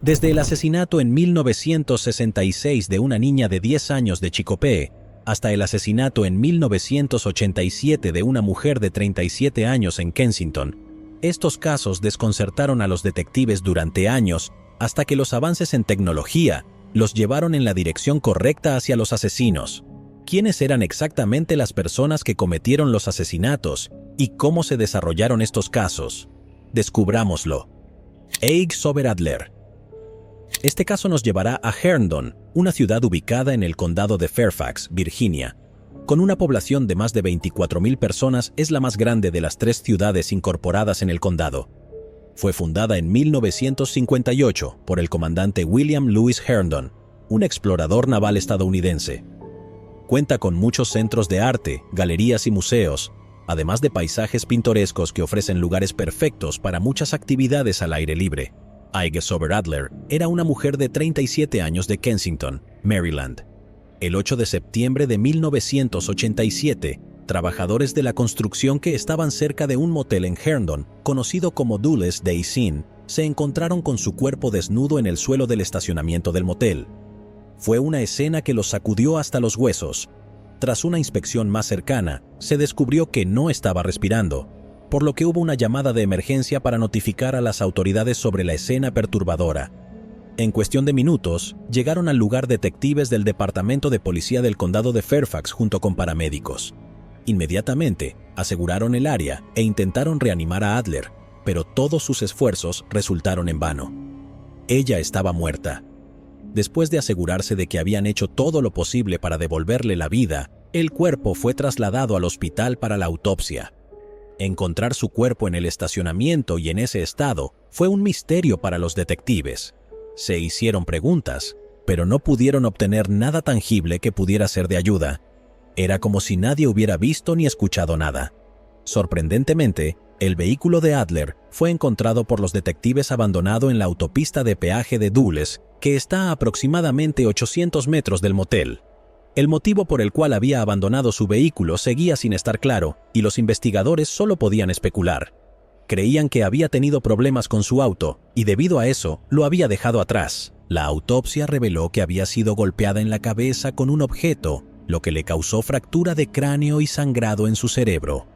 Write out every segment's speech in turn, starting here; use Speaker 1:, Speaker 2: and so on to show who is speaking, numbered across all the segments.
Speaker 1: Desde el asesinato en 1966 de una niña de 10 años de Chicopee, hasta el asesinato en 1987 de una mujer de 37 años en Kensington, estos casos desconcertaron a los detectives durante años hasta que los avances en tecnología los llevaron en la dirección correcta hacia los asesinos. ¿Quiénes eran exactamente las personas que cometieron los asesinatos y cómo se desarrollaron estos casos? Descubrámoslo. Age Sober-Adler. Este caso nos llevará a Herndon, una ciudad ubicada en el condado de Fairfax, Virginia. Con una población de más de 24,000 personas, es la más grande de las 3 ciudades incorporadas en el condado. Fue fundada en 1958 por el comandante William Lewis Herndon, un explorador naval estadounidense. Cuenta con muchos centros de arte, galerías y museos, además de paisajes pintorescos que ofrecen lugares perfectos para muchas actividades al aire libre. Age Sober-Adler era una mujer de 37 años de Kensington, Maryland. El 8 de septiembre de 1987, trabajadores de la construcción que estaban cerca de un motel en Herndon, conocido como Dulles Days Inn, se encontraron con su cuerpo desnudo en el suelo del estacionamiento del motel. Fue una escena que los sacudió hasta los huesos. Tras una inspección más cercana, se descubrió que no estaba respirando, por lo que hubo una llamada de emergencia para notificar a las autoridades sobre la escena perturbadora. En cuestión de minutos, llegaron al lugar detectives del Departamento de Policía del Condado de Fairfax junto con paramédicos. Inmediatamente, aseguraron el área e intentaron reanimar a Adler, pero todos sus esfuerzos resultaron en vano. Ella estaba muerta. Después de asegurarse de que habían hecho todo lo posible para devolverle la vida, el cuerpo fue trasladado al hospital para la autopsia. Encontrar su cuerpo en el estacionamiento y en ese estado fue un misterio para los detectives. Se hicieron preguntas, pero no pudieron obtener nada tangible que pudiera ser de ayuda. Era como si nadie hubiera visto ni escuchado nada. Sorprendentemente, el vehículo de Adler fue encontrado por los detectives abandonado en la autopista de peaje de Dulles, que está a aproximadamente 800 metros del motel. El motivo por el cual había abandonado su vehículo seguía sin estar claro, y los investigadores solo podían especular. Creían que había tenido problemas con su auto, y debido a eso, lo había dejado atrás. La autopsia reveló que había sido golpeada en la cabeza con un objeto, lo que le causó fractura de cráneo y sangrado en su cerebro.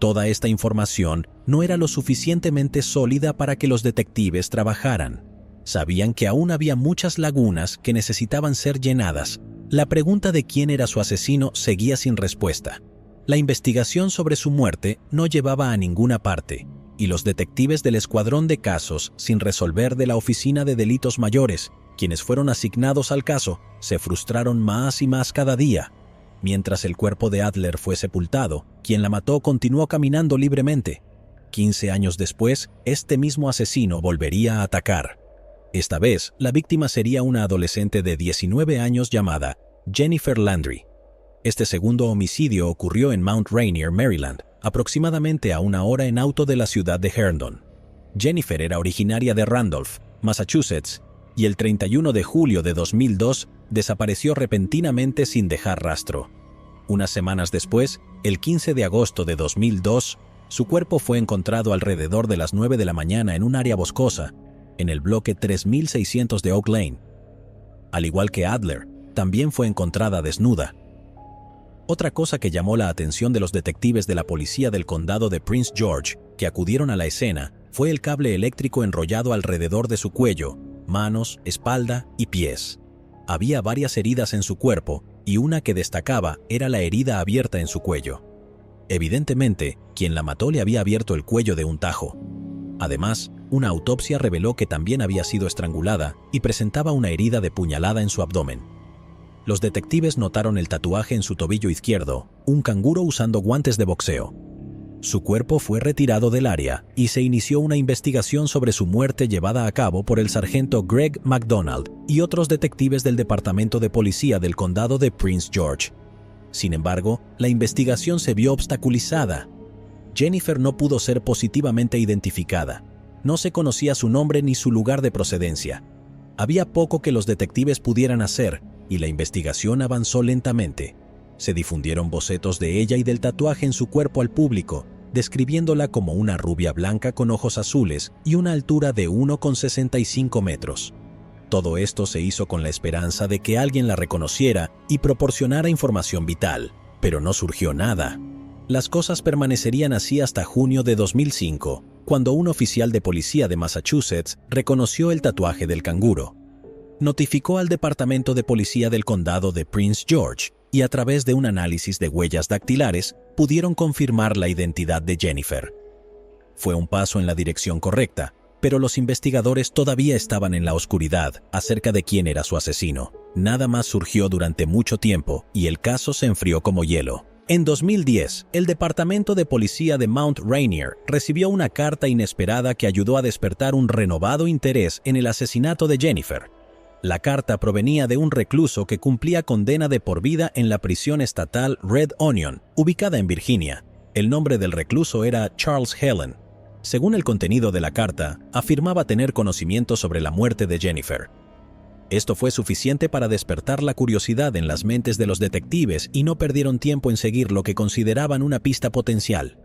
Speaker 1: Toda esta información no era lo suficientemente sólida para que los detectives trabajaran. Sabían que aún había muchas lagunas que necesitaban ser llenadas. La pregunta de quién era su asesino seguía sin respuesta. La investigación sobre su muerte no llevaba a ninguna parte, y los detectives del escuadrón de casos sin resolver de la Oficina de Delitos Mayores, quienes fueron asignados al caso, se frustraron más y más cada día. Mientras el cuerpo de Adler fue sepultado, quien la mató continuó caminando libremente. 15 años después, este mismo asesino volvería a atacar. Esta vez, la víctima sería una adolescente de 19 años llamada Jennifer Landry. Este segundo homicidio ocurrió en Mount Rainier, Maryland, aproximadamente a 1 hora en auto de la ciudad de Herndon. Jennifer era originaria de Randolph, Massachusetts, y el 31 de julio de 2002 desapareció repentinamente sin dejar rastro. Unas semanas después, el 15 de agosto de 2002, su cuerpo fue encontrado alrededor de las 9 de la mañana en un área boscosa, en el bloque 3600 de Oak Lane. Al igual que Adler, también fue encontrada desnuda. Otra cosa que llamó la atención de los detectives de la policía del condado de Prince George, que acudieron a la escena, fue el cable eléctrico enrollado alrededor de su cuello, manos, espalda y pies. Había varias heridas en su cuerpo, y una que destacaba era la herida abierta en su cuello. Evidentemente, quien la mató le había abierto el cuello de un tajo. Además, una autopsia reveló que también había sido estrangulada y presentaba una herida de puñalada en su abdomen. Los detectives notaron el tatuaje en su tobillo izquierdo, un canguro usando guantes de boxeo. Su cuerpo fue retirado del área y se inició una investigación sobre su muerte llevada a cabo por el sargento Greg McDonald y otros detectives del Departamento de Policía del Condado de Prince George. Sin embargo, la investigación se vio obstaculizada. Jennifer no pudo ser positivamente identificada. No se conocía su nombre ni su lugar de procedencia. Había poco que los detectives pudieran hacer, y la investigación avanzó lentamente. Se difundieron bocetos de ella y del tatuaje en su cuerpo al público, describiéndola como una rubia blanca con ojos azules y una altura de 1,65 metros. Todo esto se hizo con la esperanza de que alguien la reconociera y proporcionara información vital, pero no surgió nada. Las cosas permanecerían así hasta junio de 2005, cuando un oficial de policía de Massachusetts reconoció el tatuaje del canguro. Notificó al Departamento de Policía del Condado de Prince George y a través de un análisis de huellas dactilares pudieron confirmar la identidad de Jennifer. Fue un paso en la dirección correcta, pero los investigadores todavía estaban en la oscuridad acerca de quién era su asesino. Nada más surgió durante mucho tiempo y el caso se enfrió como hielo. En 2010, el Departamento de Policía de Mount Rainier recibió una carta inesperada que ayudó a despertar un renovado interés en el asesinato de Jennifer. La carta provenía de un recluso que cumplía condena de por vida en la prisión estatal Red Onion, ubicada en Virginia. El nombre del recluso era Charles Helen. Según el contenido de la carta, afirmaba tener conocimiento sobre la muerte de Jennifer. Esto fue suficiente para despertar la curiosidad en las mentes de los detectives y no perdieron tiempo en seguir lo que consideraban una pista potencial.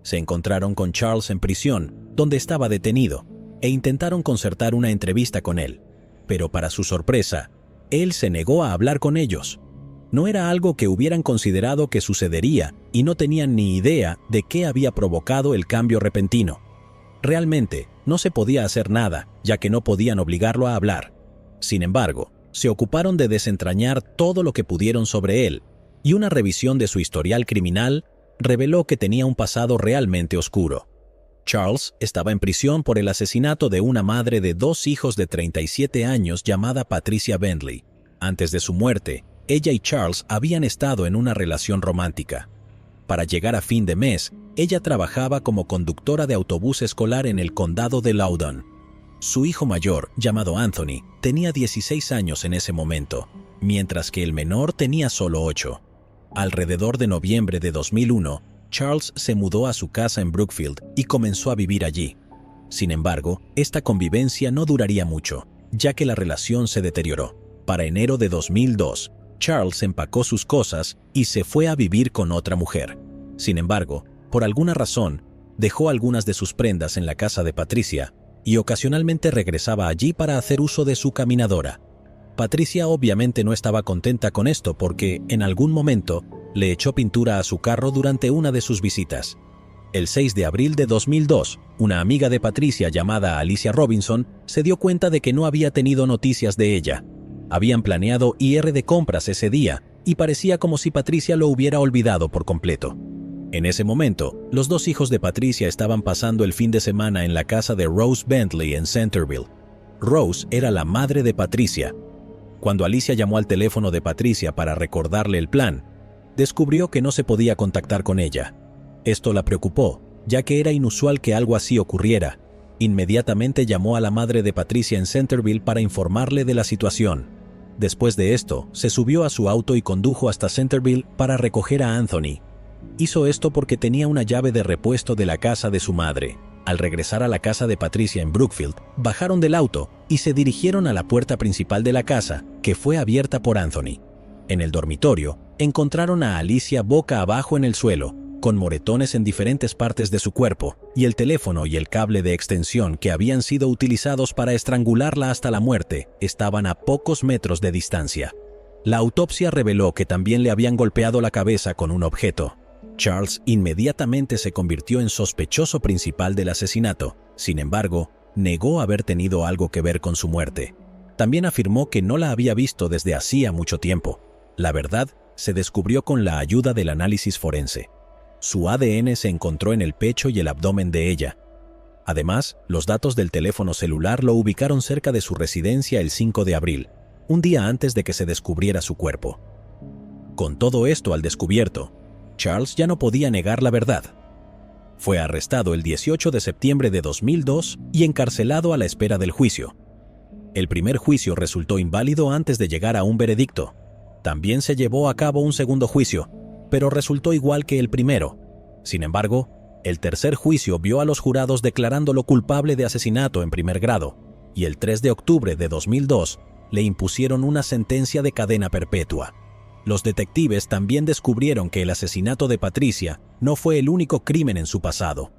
Speaker 1: Se encontraron con Charles en prisión, donde estaba detenido, e intentaron concertar una entrevista con él. Pero para su sorpresa, él se negó a hablar con ellos. No era algo que hubieran considerado que sucedería y no tenían ni idea de qué había provocado el cambio repentino. Realmente, no se podía hacer nada, ya que no podían obligarlo a hablar. Sin embargo, se ocuparon de desentrañar todo lo que pudieron sobre él, y una revisión de su historial criminal reveló que tenía un pasado realmente oscuro. Charles estaba en prisión por el asesinato de una madre de 2 hijos de 37 años llamada Patricia Bentley. Antes de su muerte, ella y Charles habían estado en una relación romántica. Para llegar a fin de mes, ella trabajaba como conductora de autobús escolar en el condado de Loudoun. Su hijo mayor, llamado Anthony, tenía 16 años en ese momento, mientras que el menor tenía solo 8. Alrededor de noviembre de 2001, Charles se mudó a su casa en Brookfield y comenzó a vivir allí. Sin embargo, esta convivencia no duraría mucho, ya que la relación se deterioró. Para enero de 2002, Charles empacó sus cosas y se fue a vivir con otra mujer. Sin embargo, por alguna razón, dejó algunas de sus prendas en la casa de Patricia y ocasionalmente regresaba allí para hacer uso de su caminadora. Patricia obviamente no estaba contenta con esto porque, en algún momento, le echó pintura a su carro durante una de sus visitas. El 6 de abril de 2002, una amiga de Patricia llamada Alicia Robinson se dio cuenta de que no había tenido noticias de ella. Habían planeado ir de compras ese día y parecía como si Patricia lo hubiera olvidado por completo. En ese momento, los 2 hijos de Patricia estaban pasando el fin de semana en la casa de Rose Bentley en Centerville. Rose era la madre de Patricia. Cuando Alicia llamó al teléfono de Patricia para recordarle el plan, descubrió que no se podía contactar con ella. Esto la preocupó, ya que era inusual que algo así ocurriera. Inmediatamente llamó a la madre de Patricia en Centerville para informarle de la situación. Después de esto, se subió a su auto y condujo hasta Centerville para recoger a Anthony. Hizo esto porque tenía una llave de repuesto de la casa de su madre. Al regresar a la casa de Patricia en Brookfield, bajaron del auto y se dirigieron a la puerta principal de la casa, que fue abierta por Anthony. En el dormitorio, encontraron a Alicia boca abajo en el suelo, con moretones en diferentes partes de su cuerpo, y el teléfono y el cable de extensión que habían sido utilizados para estrangularla hasta la muerte estaban a pocos metros de distancia. La autopsia reveló que también le habían golpeado la cabeza con un objeto. Charles inmediatamente se convirtió en sospechoso principal del asesinato. Sin embargo, negó haber tenido algo que ver con su muerte. También afirmó que no la había visto desde hacía mucho tiempo. La verdad se descubrió con la ayuda del análisis forense. Su ADN se encontró en el pecho y el abdomen de ella. Además, los datos del teléfono celular lo ubicaron cerca de su residencia el 5 de abril, un día antes de que se descubriera su cuerpo. Con todo esto al descubierto, Charles ya no podía negar la verdad. Fue arrestado el 18 de septiembre de 2002 y encarcelado a la espera del juicio. El primer juicio resultó inválido antes de llegar a un veredicto. También se llevó a cabo un segundo juicio, pero resultó igual que el primero. Sin embargo, el tercer juicio vio a los jurados declarándolo culpable de asesinato en primer grado, y el 3 de octubre de 2002 le impusieron una sentencia de cadena perpetua. Los detectives también descubrieron que el asesinato de Patricia no fue el único crimen en su pasado.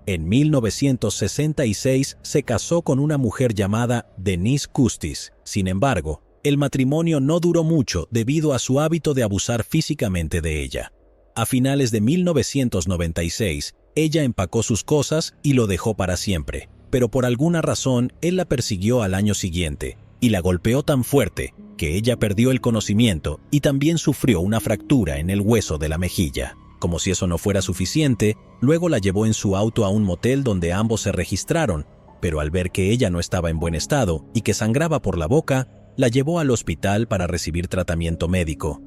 Speaker 1: En 1966 se casó con una mujer llamada Denise Custis. Sin embargo, el matrimonio no duró mucho debido a su hábito de abusar físicamente de ella. A finales de 1996, ella empacó sus cosas y lo dejó para siempre, pero por alguna razón él la persiguió al año siguiente y la golpeó tan fuerte que ella perdió el conocimiento y también sufrió una fractura en el hueso de la mejilla. Como si eso no fuera suficiente, luego la llevó en su auto a un motel donde ambos se registraron, pero al ver que ella no estaba en buen estado y que sangraba por la boca, la llevó al hospital para recibir tratamiento médico.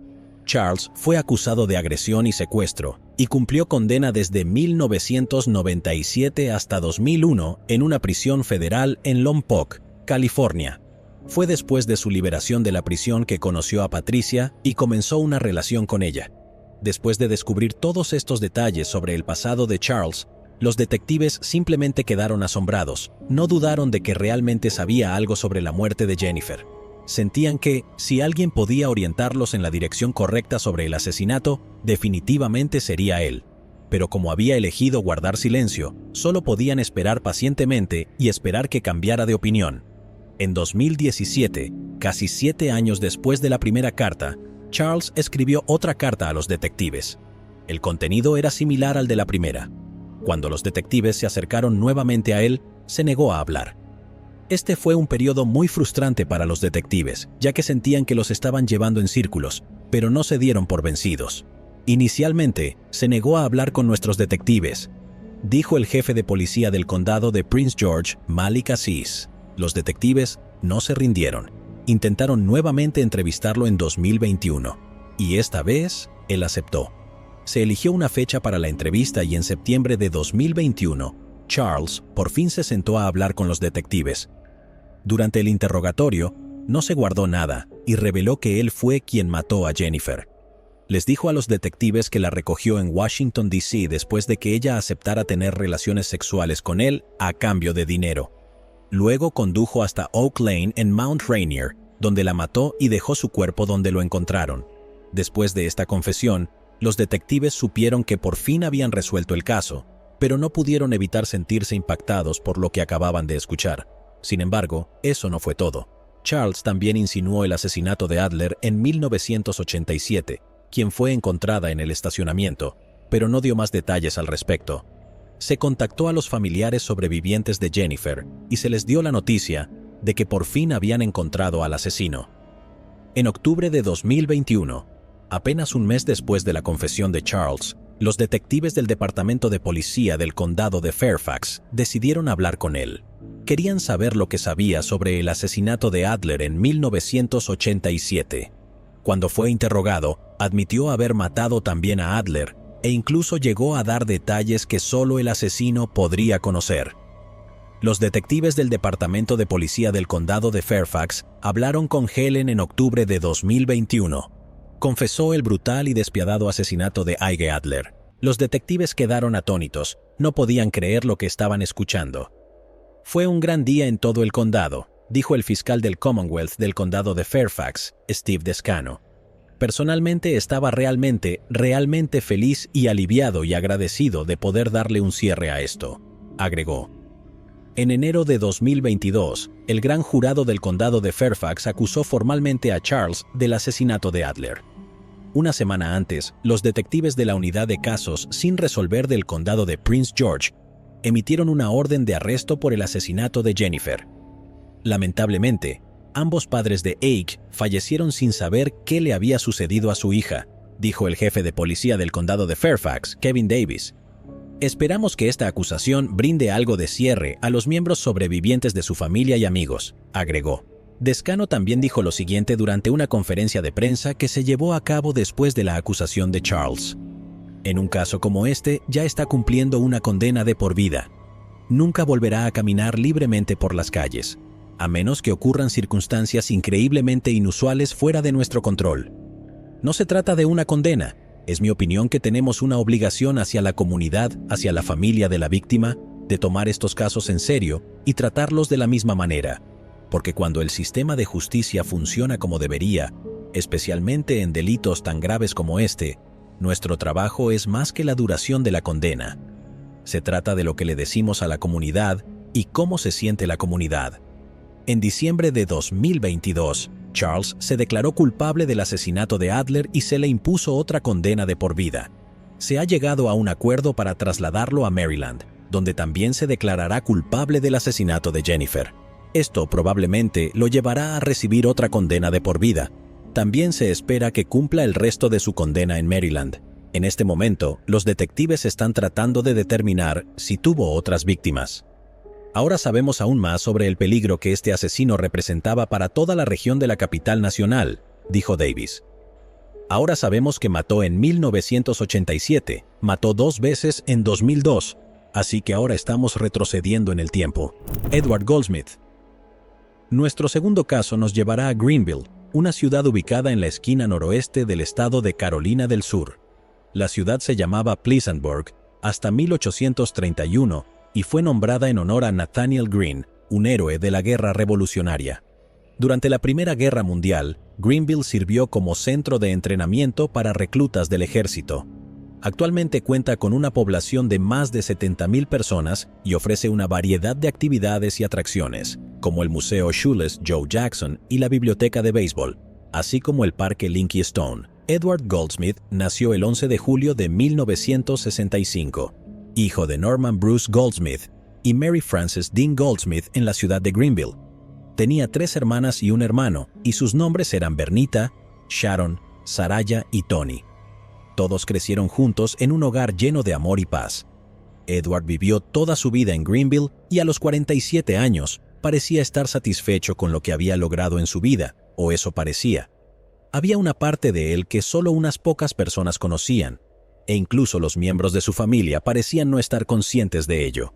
Speaker 1: Charles fue acusado de agresión y secuestro y cumplió condena desde 1997 hasta 2001 en una prisión federal en Lompoc, California. Fue después de su liberación de la prisión que conoció a Patricia y comenzó una relación con ella. Después de descubrir todos estos detalles sobre el pasado de Charles, los detectives simplemente quedaron asombrados. No dudaron de que realmente sabía algo sobre la muerte de Jennifer. Sentían que, si alguien podía orientarlos en la dirección correcta sobre el asesinato, definitivamente sería él. Pero como había elegido guardar silencio, solo podían esperar pacientemente y esperar que cambiara de opinión. En 2017, casi 7 años después de la primera carta, Charles escribió otra carta a los detectives. El contenido era similar al de la primera. Cuando los detectives se acercaron nuevamente a él, se negó a hablar. Este fue un periodo muy frustrante para los detectives, ya que sentían que los estaban llevando en círculos, pero no se dieron por vencidos. Inicialmente, se negó a hablar con nuestros detectives, dijo el jefe de policía del condado de Prince George, Malik Aziz. Los detectives no se rindieron. Intentaron nuevamente entrevistarlo en 2021, y esta vez, él aceptó. Se eligió una fecha para la entrevista y en septiembre de 2021, Charles por fin se sentó a hablar con los detectives. Durante el interrogatorio, no se guardó nada y reveló que él fue quien mató a Jennifer. Les dijo a los detectives que la recogió en Washington, D.C. después de que ella aceptara tener relaciones sexuales con él a cambio de dinero. Luego condujo hasta Oak Lane en Mount Rainier, donde la mató y dejó su cuerpo donde lo encontraron. Después de esta confesión, los detectives supieron que por fin habían resuelto el caso, pero no pudieron evitar sentirse impactados por lo que acababan de escuchar. Sin embargo, eso no fue todo. Charles también insinuó el asesinato de Adler en 1987, quien fue encontrada en el estacionamiento, pero no dio más detalles al respecto. Se contactó a los familiares sobrevivientes de Jennifer y se les dio la noticia de que por fin habían encontrado al asesino. En octubre de 2021, apenas un mes después de la confesión de Charles, los detectives del Departamento de Policía del Condado de Fairfax decidieron hablar con él. Querían saber lo que sabía sobre el asesinato de Adler en 1987. Cuando fue interrogado, admitió haber matado también a Adler e incluso llegó a dar detalles que solo el asesino podría conocer. Los detectives del Departamento de Policía del Condado de Fairfax hablaron con Helen en octubre de 2021. Confesó el brutal y despiadado asesinato de Ige Adler. Los detectives quedaron atónitos, no podían creer lo que estaban escuchando. Fue un gran día en todo el condado, dijo el fiscal del Commonwealth del condado de Fairfax, Steve Descano. Personalmente estaba realmente feliz y aliviado y agradecido de poder darle un cierre a esto, agregó. En enero de 2022, el gran jurado del condado de Fairfax acusó formalmente a Charles del asesinato de Adler. Una semana antes, los detectives de la unidad de casos sin resolver del condado de Prince George emitieron una orden de arresto por el asesinato de Jennifer. Lamentablemente, ambos padres de Ike fallecieron sin saber qué le había sucedido a su hija, dijo el jefe de policía del condado de Fairfax, Kevin Davis. Esperamos que esta acusación brinde algo de cierre a los miembros sobrevivientes de su familia y amigos, agregó. Descano también dijo lo siguiente durante una conferencia de prensa que se llevó a cabo después de la acusación de Charles. En un caso como este, ya está cumpliendo una condena de por vida. Nunca volverá a caminar libremente por las calles, a menos que ocurran circunstancias increíblemente inusuales fuera de nuestro control. No se trata de una condena. Es mi opinión que tenemos una obligación hacia la comunidad, hacia la familia de la víctima, de tomar estos casos en serio y tratarlos de la misma manera. Porque cuando el sistema de justicia funciona como debería, especialmente en delitos tan graves como este, nuestro trabajo es más que la duración de la condena. Se trata de lo que le decimos a la comunidad y cómo se siente la comunidad. En diciembre de 2022, Charles se declaró culpable del asesinato de Adler y se le impuso otra condena de por vida. Se ha llegado a un acuerdo para trasladarlo a Maryland, donde también se declarará culpable del asesinato de Jennifer. Esto probablemente lo llevará a recibir otra condena de por vida. También se espera que cumpla el resto de su condena en Maryland. En este momento, los detectives están tratando de determinar si tuvo otras víctimas. Ahora sabemos aún más sobre el peligro que este asesino representaba para toda la región de la capital nacional, dijo Davis. Ahora sabemos que mató en 1987, mató 2 veces en 2002, así que ahora estamos retrocediendo en el tiempo. Edward Goldsmith. Nuestro segundo caso nos llevará a Greenville, una ciudad ubicada en la esquina noroeste del estado de Carolina del Sur. La ciudad se llamaba Pleasantburg hasta 1831 y fue nombrada en honor a Nathaniel Greene, un héroe de la Guerra Revolucionaria. Durante la Primera Guerra Mundial, Greenville sirvió como centro de entrenamiento para reclutas del ejército. Actualmente cuenta con una población de más de 70,000 personas y ofrece una variedad de actividades y atracciones, como el Museo Shoeless Joe Jackson y la Biblioteca de Béisbol, así como el Parque Linky Stone. Edward Goldsmith nació el 11 de julio de 1965, hijo de Norman Bruce Goldsmith y Mary Frances Dean Goldsmith en la ciudad de Greenville. Tenía 3 hermanas y un hermano, y sus nombres eran Bernita, Sharon, Saraya y Tony. Todos crecieron juntos en un hogar lleno de amor y paz. Edward vivió toda su vida en Greenville y a los 47 años parecía estar satisfecho con lo que había logrado en su vida, o eso parecía. Había una parte de él que solo unas pocas personas conocían, e incluso los miembros de su familia parecían no estar conscientes de ello.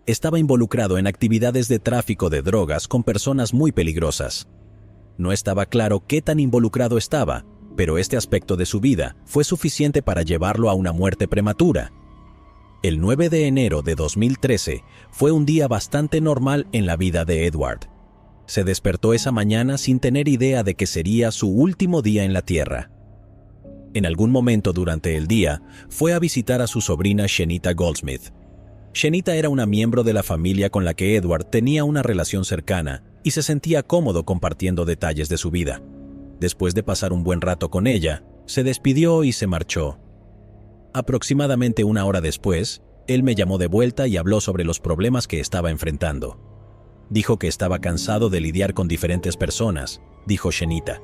Speaker 1: Estaba involucrado en actividades de tráfico de drogas con personas muy peligrosas. No estaba claro qué tan involucrado estaba, pero este aspecto de su vida fue suficiente para llevarlo a una muerte prematura. El 9 de enero de 2013 fue un día bastante normal en la vida de Edward. Se despertó esa mañana sin tener idea de que sería su último día en la Tierra. En algún momento durante el día, fue a visitar a su sobrina Shenita Goldsmith. Shenita era una miembro de la familia con la que Edward tenía una relación cercana y se sentía cómodo compartiendo detalles de su vida. Después de pasar un buen rato con ella, se despidió y se marchó. Aproximadamente 1 hora después, él me llamó de vuelta y habló sobre los problemas que estaba enfrentando. Dijo que estaba cansado de lidiar con diferentes personas, dijo Shenita.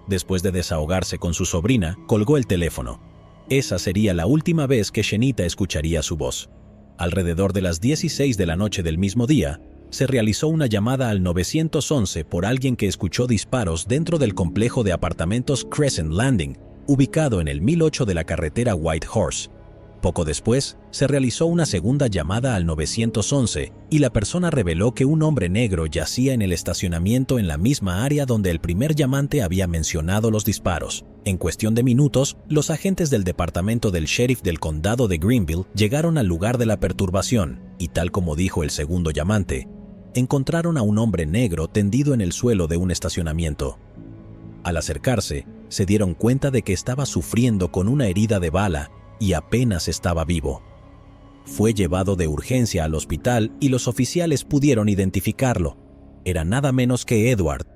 Speaker 1: Después de desahogarse con su sobrina, colgó el teléfono. Esa sería la última vez que Shenita escucharía su voz. Alrededor de las 16 de la noche del mismo día, se realizó una llamada al 911 por alguien que escuchó disparos dentro del complejo de apartamentos Crescent Landing, ubicado en el 1008 de la carretera White Horse. Poco después, se realizó una segunda llamada al 911 y la persona reveló que un hombre negro yacía en el estacionamiento en la misma área donde el primer llamante había mencionado los disparos. En cuestión de minutos, los agentes del departamento del sheriff del condado de Greenville llegaron al lugar de la perturbación y, tal como dijo el segundo llamante, encontraron a un hombre negro tendido en el suelo de un estacionamiento. Al acercarse, se dieron cuenta de que estaba sufriendo con una herida de bala y apenas estaba vivo. Fue llevado de urgencia al hospital y los oficiales pudieron identificarlo. Era nada menos que Edward.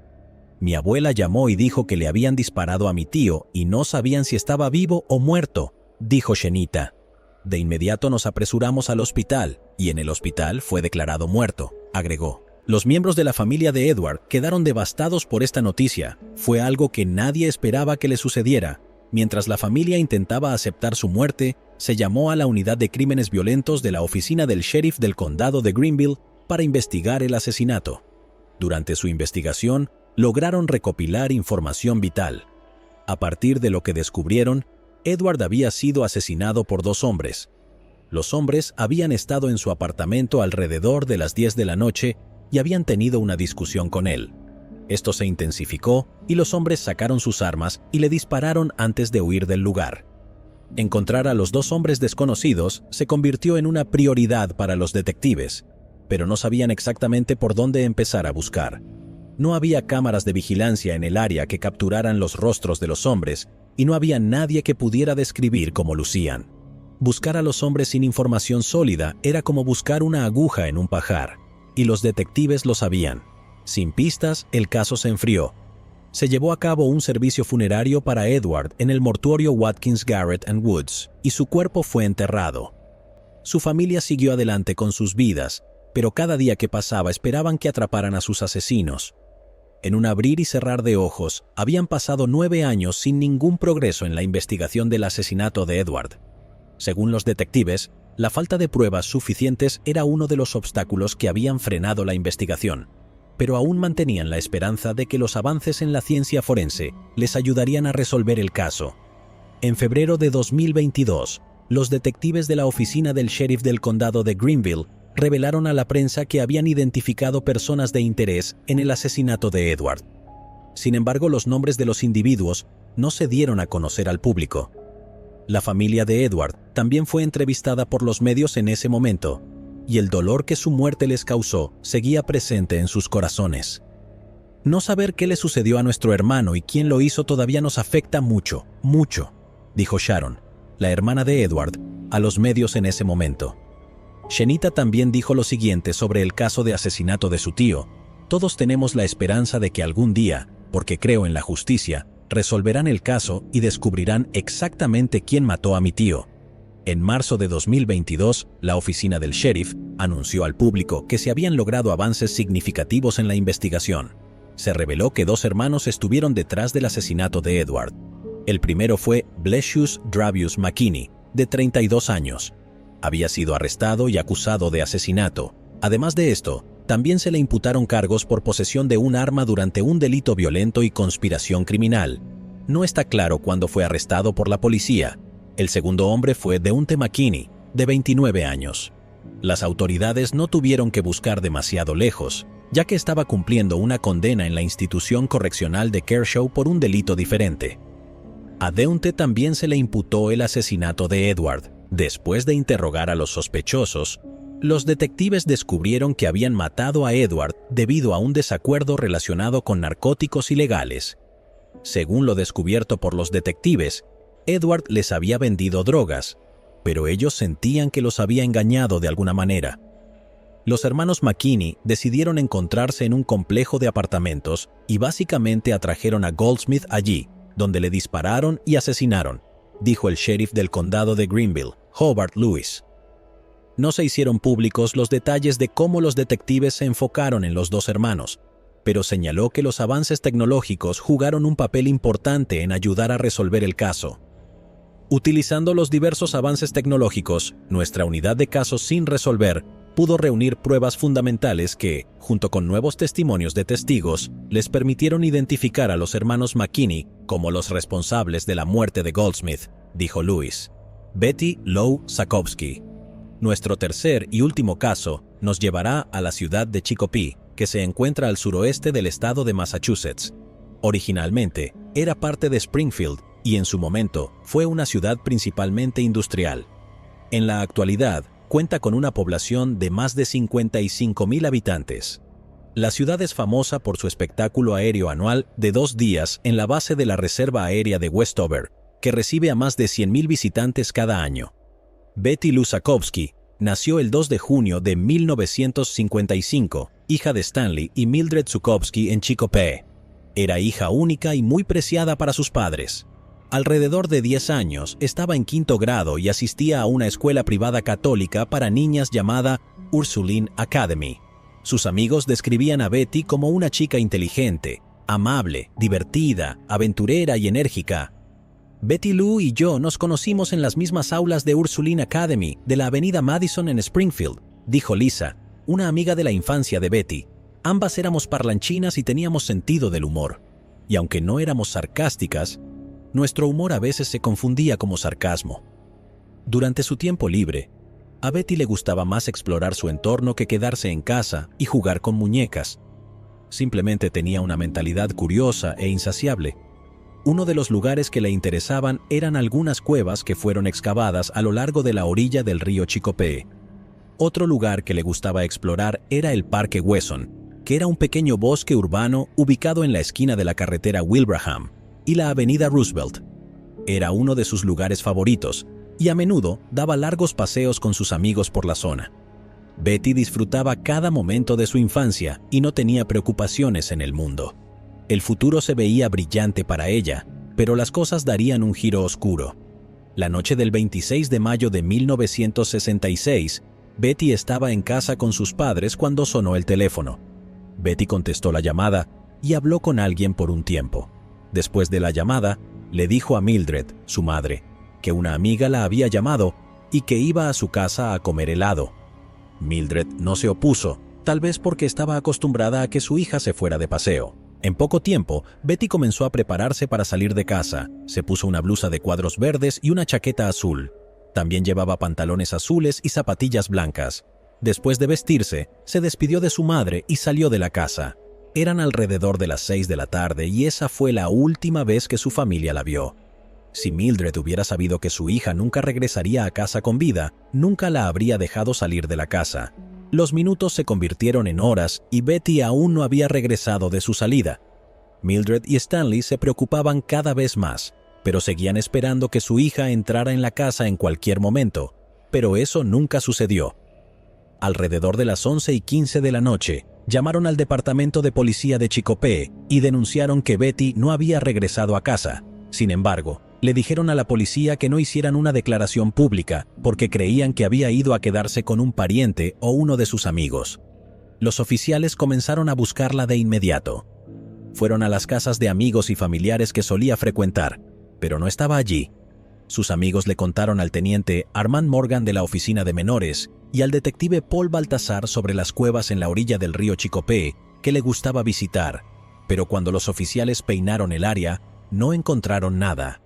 Speaker 1: Mi abuela llamó y dijo que le habían disparado a mi tío y no sabían si estaba vivo o muerto, dijo Shenita. De inmediato nos apresuramos al hospital y en el hospital fue declarado muerto, agregó. Los miembros de la familia de Edward quedaron devastados por esta noticia. Fue algo que nadie esperaba que le sucediera. Mientras la familia intentaba aceptar su muerte, se llamó a la unidad de crímenes violentos de la oficina del sheriff del condado de Greenville para investigar el asesinato. Durante su investigación, lograron recopilar información vital. A partir de lo que descubrieron, Edward había sido asesinado por 2 hombres. Los hombres habían estado en su apartamento alrededor de las 10 de la noche y habían tenido una discusión con él. Esto se intensificó y los hombres sacaron sus armas y le dispararon antes de huir del lugar. Encontrar a los 2 hombres desconocidos se convirtió en una prioridad para los detectives, pero no sabían exactamente por dónde empezar a buscar. No había cámaras de vigilancia en el área que capturaran los rostros de los hombres y no había nadie que pudiera describir cómo lucían. Buscar a los hombres sin información sólida era como buscar una aguja en un pajar, y los detectives lo sabían. Sin pistas, el caso se enfrió. Se llevó a cabo un servicio funerario para Edward en el mortuorio Watkins Garrett and Woods, y su cuerpo fue enterrado. Su familia siguió adelante con sus vidas, pero cada día que pasaba esperaban que atraparan a sus asesinos. En un abrir y cerrar de ojos, habían pasado 9 años sin ningún progreso en la investigación del asesinato de Edward. Según los detectives, la falta de pruebas suficientes era uno de los obstáculos que habían frenado la investigación, pero aún mantenían la esperanza de que los avances en la ciencia forense les ayudarían a resolver el caso. En febrero de 2022, los detectives de la oficina del sheriff del condado de Greenville revelaron a la prensa que habían identificado personas de interés en el asesinato de Edward. Sin embargo, los nombres de los individuos no se dieron a conocer al público. La familia de Edward también fue entrevistada por los medios en ese momento, y el dolor que su muerte les causó seguía presente en sus corazones. No saber qué le sucedió a nuestro hermano y quién lo hizo todavía nos afecta mucho, mucho, dijo Sharon, la hermana de Edward, a los medios en ese momento. Shenita también dijo lo siguiente sobre el caso de asesinato de su tío: todos tenemos la esperanza de que algún día, porque creo en la justicia, resolverán el caso y descubrirán exactamente quién mató a mi tío. En marzo de 2022, la oficina del sheriff anunció al público que se habían logrado avances significativos en la investigación. Se reveló que 2 hermanos estuvieron detrás del asesinato de Edward. El primero fue Blasius Dravius McKinney, de 32 años. Había sido arrestado y acusado de asesinato. Además de esto, también se le imputaron cargos por posesión de un arma durante un delito violento y conspiración criminal. No está claro cuándo fue arrestado por la policía. El segundo hombre fue Deontay McKinney, de 29 años. Las autoridades no tuvieron que buscar demasiado lejos, ya que estaba cumpliendo una condena en la institución correccional de Kershaw por un delito diferente. A Deontay también se le imputó el asesinato de Edward. Después de interrogar a los sospechosos, los detectives descubrieron que habían matado a Edward debido a un desacuerdo relacionado con narcóticos ilegales. Según lo descubierto por los detectives, Edward les había vendido drogas, pero ellos sentían que los había engañado de alguna manera. Los hermanos McKinney decidieron encontrarse en un complejo de apartamentos y básicamente atrajeron a Goldsmith allí, donde le dispararon y asesinaron, dijo el sheriff del condado de Greenville, Hobart Lewis. No se hicieron públicos los detalles de cómo los detectives se enfocaron en los 2 hermanos, pero señaló que los avances tecnológicos jugaron un papel importante en ayudar a resolver el caso. Utilizando los diversos avances tecnológicos, nuestra unidad de casos sin resolver pudo reunir pruebas fundamentales que, junto con nuevos testimonios de testigos, les permitieron identificar a los hermanos McKinney como los responsables de la muerte de Goldsmith, dijo Lewis. Betty Lou Sakowski. Nuestro tercer y último caso nos llevará a la ciudad de Chicopee, que se encuentra al suroeste del estado de Massachusetts. Originalmente, era parte de Springfield y en su momento fue una ciudad principalmente industrial. En la actualidad, cuenta con una población de más de 55,000 habitantes. La ciudad es famosa por su espectáculo aéreo anual de 2 días en la base de la Reserva Aérea de Westover, que recibe a más de 100,000 visitantes cada año. Betty Lou Sakowski nació el 2 de junio de 1955, hija de Stanley y Mildred Sakowski en Chicopee. Era hija única y muy preciada para sus padres. Alrededor de 10 años, estaba en 5º grado y asistía a una escuela privada católica para niñas llamada Ursuline Academy. Sus amigos describían a Betty como una chica inteligente, amable, divertida, aventurera y enérgica. Betty Lou y yo nos conocimos en las mismas aulas de Ursuline Academy de la avenida Madison en Springfield, dijo Lisa, una amiga de la infancia de Betty. Ambas éramos parlanchinas y teníamos sentido del humor. Y aunque no éramos sarcásticas, nuestro humor a veces se confundía como sarcasmo. Durante su tiempo libre, a Betty le gustaba más explorar su entorno que quedarse en casa y jugar con muñecas. Simplemente tenía una mentalidad curiosa e insaciable. Uno de los lugares que le interesaban eran algunas cuevas que fueron excavadas a lo largo de la orilla del río Chicopee. Otro lugar que le gustaba explorar era el Parque Wesson, que era un pequeño bosque urbano ubicado en la esquina de la carretera Wilbraham y la avenida Roosevelt. Era uno de sus lugares favoritos, y a menudo daba largos paseos con sus amigos por la zona. Betty disfrutaba cada momento de su infancia y no tenía preocupaciones en el mundo. El futuro se veía brillante para ella, pero las cosas darían un giro oscuro. La noche del 26 de mayo de 1966, Betty estaba en casa con sus padres cuando sonó el teléfono. Betty contestó la llamada y habló con alguien por un tiempo. Después de la llamada, le dijo a Mildred, su madre, que una amiga la había llamado y que iba a su casa a comer helado. Mildred no se opuso, tal vez porque estaba acostumbrada a que su hija se fuera de paseo. En poco tiempo, Betty comenzó a prepararse para salir de casa. Se puso una blusa de cuadros verdes y una chaqueta azul. También llevaba pantalones azules y zapatillas blancas. Después de vestirse, se despidió de su madre y salió de la casa. Eran alrededor de las 6 de la tarde y esa fue la última vez que su familia la vio. Si Mildred hubiera sabido que su hija nunca regresaría a casa con vida, nunca la habría dejado salir de la casa. Los minutos se convirtieron en horas y Betty aún no había regresado de su salida. Mildred y Stanley se preocupaban cada vez más, pero seguían esperando que su hija entrara en la casa en cualquier momento, pero eso nunca sucedió. Alrededor de las 11:15 de la noche, llamaron al departamento de policía de Chicopee y denunciaron que Betty no había regresado a casa. Sin embargo, le dijeron a la policía que no hicieran una declaración pública porque creían que había ido a quedarse con un pariente o uno de sus amigos. Los oficiales comenzaron a buscarla de inmediato. Fueron a las casas de amigos y familiares que solía frecuentar, pero no estaba allí. Sus amigos le contaron al teniente Armand Morgan de la oficina de menores y al detective Paul Baltasar sobre las cuevas en la orilla del río Chicopee que le gustaba visitar, pero cuando los oficiales peinaron el área, no encontraron nada.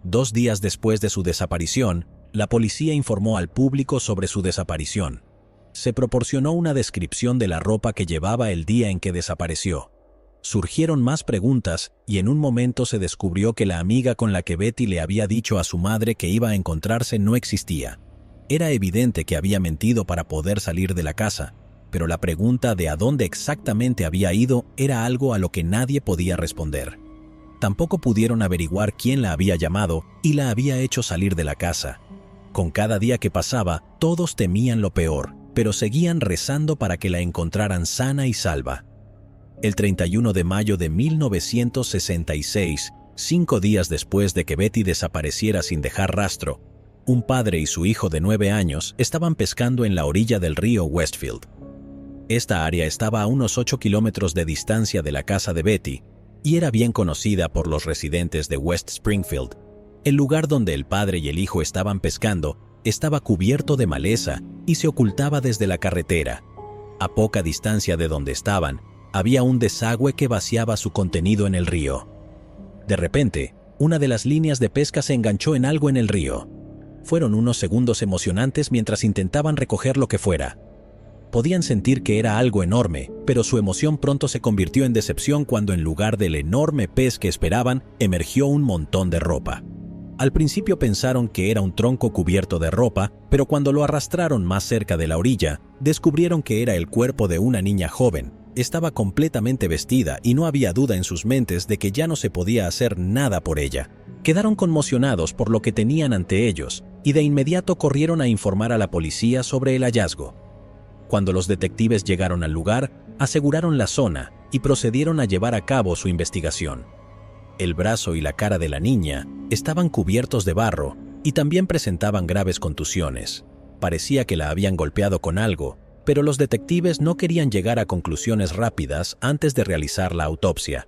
Speaker 1: 2 días después de su desaparición, la policía informó al público sobre su desaparición. Se proporcionó una descripción de la ropa que llevaba el día en que desapareció. Surgieron más preguntas y en un momento se descubrió que la amiga con la que Betty le había dicho a su madre que iba a encontrarse no existía. Era evidente que había mentido para poder salir de la casa, pero la pregunta de a dónde exactamente había ido era algo a lo que nadie podía responder. Tampoco pudieron averiguar quién la había llamado y la había hecho salir de la casa. Con cada día que pasaba, todos temían lo peor, pero seguían rezando para que la encontraran sana y salva. El 31 de mayo de 1966, 5 días después de que Betty desapareciera sin dejar rastro, un padre y su hijo de 9 años estaban pescando en la orilla del río Westfield. Esta área estaba a unos 8 kilómetros de distancia de la casa de Betty, y era bien conocida por los residentes de West Springfield. El lugar donde el padre y el hijo estaban pescando estaba cubierto de maleza y se ocultaba desde la carretera. A poca distancia de donde estaban, había un desagüe que vaciaba su contenido en el río. De repente, una de las líneas de pesca se enganchó en algo en el río. Fueron unos segundos emocionantes mientras intentaban recoger lo que fuera. Podían sentir que era algo enorme, pero su emoción pronto se convirtió en decepción cuando en lugar del enorme pez que esperaban, emergió un montón de ropa. Al principio pensaron que era un tronco cubierto de ropa, pero cuando lo arrastraron más cerca de la orilla, descubrieron que era el cuerpo de una niña joven. Estaba completamente vestida y no había duda en sus mentes de que ya no se podía hacer nada por ella. Quedaron conmocionados por lo que tenían ante ellos y de inmediato corrieron a informar a la policía sobre el hallazgo. Cuando los detectives llegaron al lugar, aseguraron la zona y procedieron a llevar a cabo su investigación. El brazo y la cara de la niña estaban cubiertos de barro y también presentaban graves contusiones. Parecía que la habían golpeado con algo, pero los detectives no querían llegar a conclusiones rápidas antes de realizar la autopsia.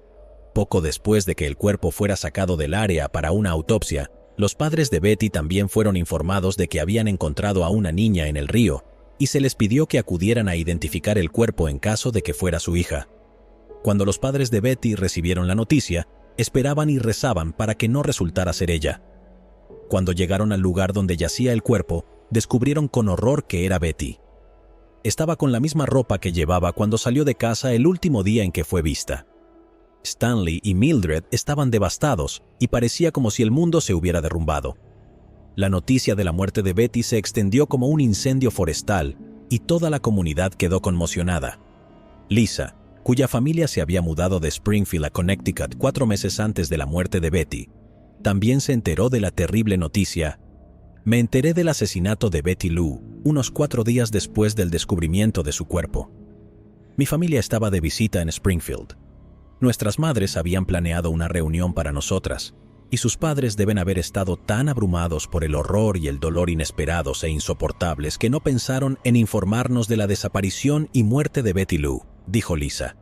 Speaker 1: Poco después de que el cuerpo fuera sacado del área para una autopsia, los padres de Betty también fueron informados de que habían encontrado a una niña en el río y se les pidió que acudieran a identificar el cuerpo en caso de que fuera su hija. Cuando los padres de Betty recibieron la noticia, esperaban y rezaban para que no resultara ser ella. Cuando llegaron al lugar donde yacía el cuerpo, descubrieron con horror que era Betty. Estaba con la misma ropa que llevaba cuando salió de casa el último día en que fue vista. Stanley y Mildred estaban devastados y parecía como si el mundo se hubiera derrumbado. La noticia de la muerte de Betty se extendió como un incendio forestal y toda la comunidad quedó conmocionada. Lisa, cuya familia se había mudado de Springfield a Connecticut 4 meses antes de la muerte de Betty, también se enteró de la terrible noticia Me enteré del asesinato de Betty Lou unos 4 días después del descubrimiento de su cuerpo. Mi familia estaba de visita en Springfield. Nuestras madres habían planeado una reunión para nosotras, y sus padres deben haber estado tan abrumados por el horror y el dolor inesperados e insoportables que no pensaron en informarnos de la desaparición y muerte de Betty Lou, dijo Lisa.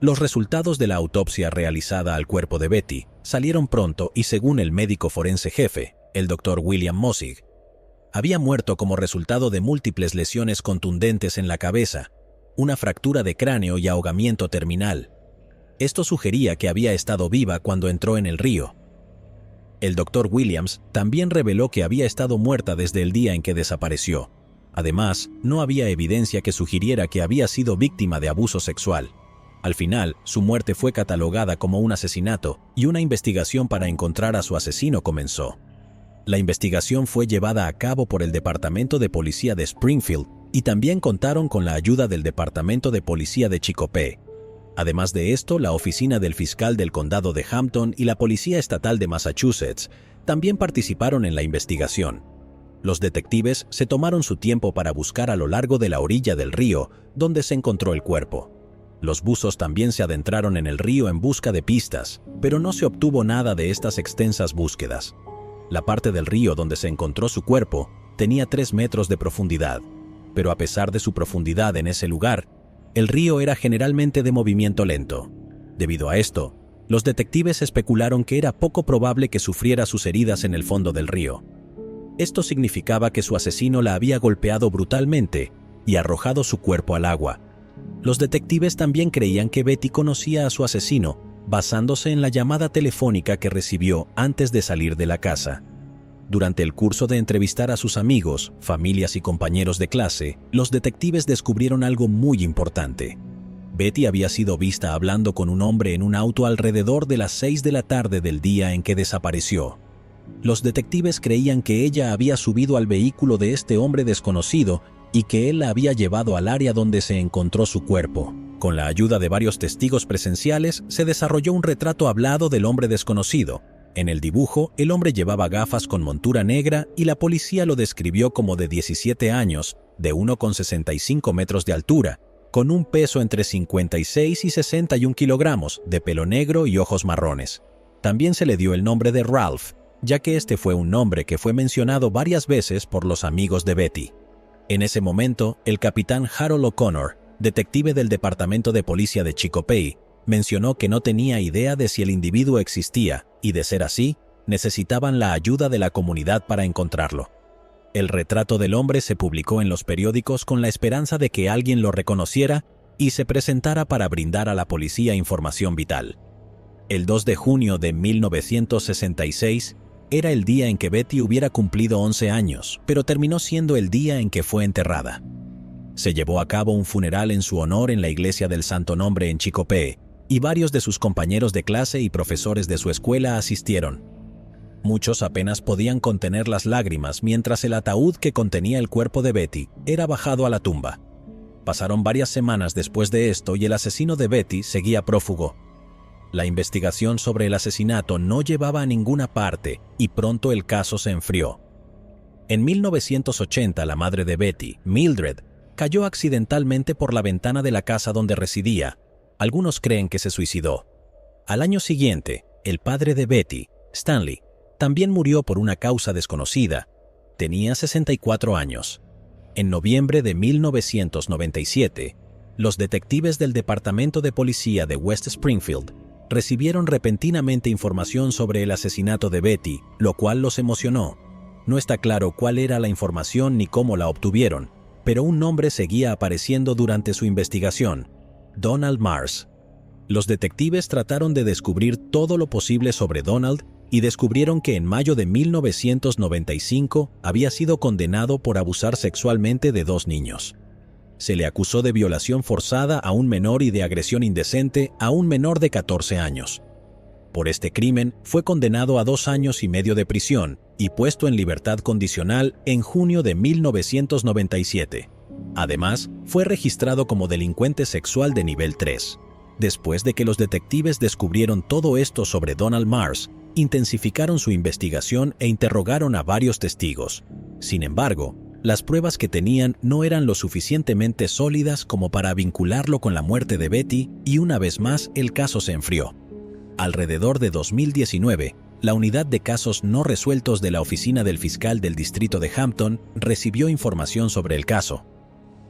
Speaker 1: Los resultados de la autopsia realizada al cuerpo de Betty salieron pronto y según el médico forense jefe, el Dr. William Mossig, había muerto como resultado de múltiples lesiones contundentes en la cabeza, una fractura de cráneo y ahogamiento terminal. Esto sugería que había estado viva cuando entró en el río. El Dr. Williams también reveló que había estado muerta desde el día en que desapareció. Además, no había evidencia que sugiriera que había sido víctima de abuso sexual. Al final, su muerte fue catalogada como un asesinato y una investigación para encontrar a su asesino comenzó. La investigación fue llevada a cabo por el Departamento de Policía de Springfield y también contaron con la ayuda del Departamento de Policía de Chicopee. Además de esto, la oficina del fiscal del condado de Hampton y la Policía Estatal de Massachusetts también participaron en la investigación. Los detectives se tomaron su tiempo para buscar a lo largo de la orilla del río donde se encontró el cuerpo. Los buzos también se adentraron en el río en busca de pistas, pero no se obtuvo nada de estas extensas búsquedas. La parte del río donde se encontró su cuerpo tenía 3 metros de profundidad, pero a pesar de su profundidad en ese lugar, el río era generalmente de movimiento lento. Debido a esto, los detectives especularon que era poco probable que sufriera sus heridas en el fondo del río. Esto significaba que su asesino la había golpeado brutalmente y arrojado su cuerpo al agua. Los detectives también creían que Betty conocía a su asesino, basándose en la llamada telefónica que recibió antes de salir de la casa. Durante el curso de entrevistar a sus amigos, familias y compañeros de clase, los detectives descubrieron algo muy importante. Betty había sido vista hablando con un hombre en un auto alrededor de las 6 de la tarde del día en que desapareció. Los detectives creían que ella había subido al vehículo de este hombre desconocido y que él la había llevado al área donde se encontró su cuerpo. Con la ayuda de varios testigos presenciales, se desarrolló un retrato hablado del hombre desconocido. En el dibujo, el hombre llevaba gafas con montura negra y la policía lo describió como de 17 años, de 1,65 metros de altura, con un peso entre 56 y 61 kilogramos, de pelo negro y ojos marrones. También se le dio el nombre de Ralph, ya que este fue un nombre que fue mencionado varias veces por los amigos de Betty. En ese momento, el capitán Harold O'Connor, detective del Departamento de Policía de Chicopee, mencionó que no tenía idea de si el individuo existía y, de ser así, necesitaban la ayuda de la comunidad para encontrarlo. El retrato del hombre se publicó en los periódicos con la esperanza de que alguien lo reconociera y se presentara para brindar a la policía información vital. El 2 de junio de 1966 era el día en que Betty hubiera cumplido 11 años, pero terminó siendo el día en que fue enterrada. Se llevó a cabo un funeral en su honor en la iglesia del Santo Nombre en Chicopee, y varios de sus compañeros de clase y profesores de su escuela asistieron. Muchos apenas podían contener las lágrimas mientras el ataúd que contenía el cuerpo de Betty era bajado a la tumba. Pasaron varias semanas después de esto y el asesino de Betty seguía prófugo. La investigación sobre el asesinato no llevaba a ninguna parte y pronto el caso se enfrió. En 1980, la madre de Betty, Mildred, cayó accidentalmente por la ventana de la casa donde residía. Algunos creen que se suicidó. Al año siguiente, el padre de Betty, Stanley, también murió por una causa desconocida. Tenía 64 años. En noviembre de 1997, los detectives del Departamento de Policía de West Springfield recibieron repentinamente información sobre el asesinato de Betty, lo cual los emocionó. No está claro cuál era la información ni cómo la obtuvieron, pero un nombre seguía apareciendo durante su investigación: Donald Mars. Los detectives trataron de descubrir todo lo posible sobre Donald y descubrieron que en mayo de 1995 había sido condenado por abusar sexualmente de 2 niños. Se le acusó de violación forzada a un menor y de agresión indecente a un menor de 14 años. Por este crimen fue condenado a 2 años y medio de prisión y puesto en libertad condicional en junio de 1997. Además, fue registrado como delincuente sexual de nivel 3. Después de que los detectives descubrieron todo esto sobre Donald Mars, intensificaron su investigación e interrogaron a varios testigos. Sin embargo, las pruebas que tenían no eran lo suficientemente sólidas como para vincularlo con la muerte de Betty y una vez más el caso se enfrió. Alrededor de 2019, la unidad de casos no resueltos de la oficina del fiscal del distrito de Hampton recibió información sobre el caso.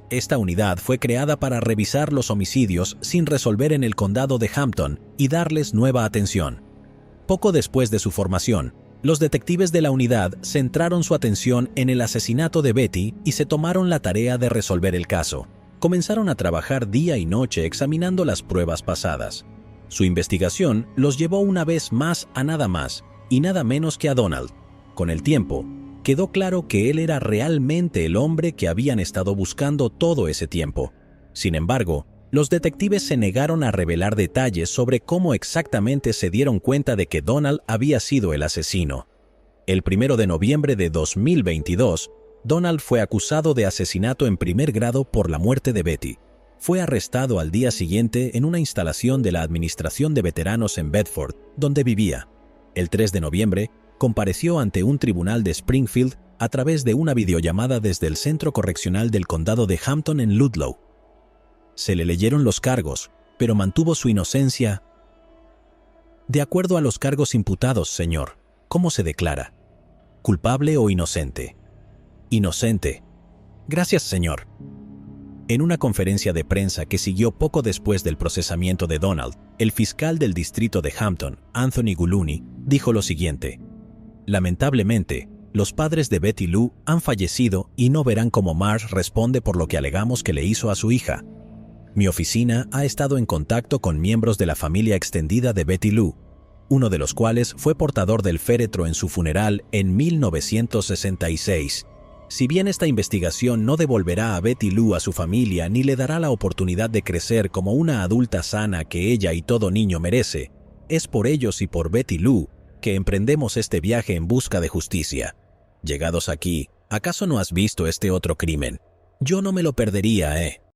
Speaker 1: Esta unidad fue creada para revisar los homicidios sin resolver en el condado de Hampton y darles nueva atención. Poco después de su formación, los detectives de la unidad centraron su atención en el asesinato de Betty y se tomaron la tarea de resolver el caso. Comenzaron a trabajar día y noche examinando las pruebas pasadas. Su investigación los llevó una vez más a nada más y nada menos que a Donald. Con el tiempo, quedó claro que él era realmente el hombre que habían estado buscando todo ese tiempo. Sin embargo, los detectives se negaron a revelar detalles sobre cómo exactamente se dieron cuenta de que Donald había sido el asesino. El 1 de noviembre de 2022, Donald fue acusado de asesinato en primer grado por la muerte de Betty. Fue arrestado al día siguiente en una instalación de la Administración de Veteranos en Bedford, donde vivía. El 3 de noviembre, compareció ante un tribunal de Springfield a través de una videollamada desde el Centro Correccional del Condado de Hampton en Ludlow. Se le leyeron los cargos, pero mantuvo su inocencia. De acuerdo a los cargos imputados, señor, ¿cómo se declara? ¿Culpable o inocente? Inocente. Gracias, señor. En una conferencia de prensa que siguió poco después del procesamiento de Donald, el fiscal del distrito de Hampton, Anthony Guluni, dijo lo siguiente: lamentablemente, los padres de Betty Lou han fallecido y no verán cómo Marsh responde por lo que alegamos que le hizo a su hija. Mi oficina ha estado en contacto con miembros de la familia extendida de Betty Lou, uno de los cuales fue portador del féretro en su funeral en 1966. Si bien esta investigación no devolverá a Betty Lou a su familia ni le dará la oportunidad de crecer como una adulta sana que ella y todo niño merece, es por ellos y por Betty Lou que emprendemos este viaje en busca de justicia. Llegados aquí, ¿acaso no has visto este otro crimen? Yo no me lo perdería,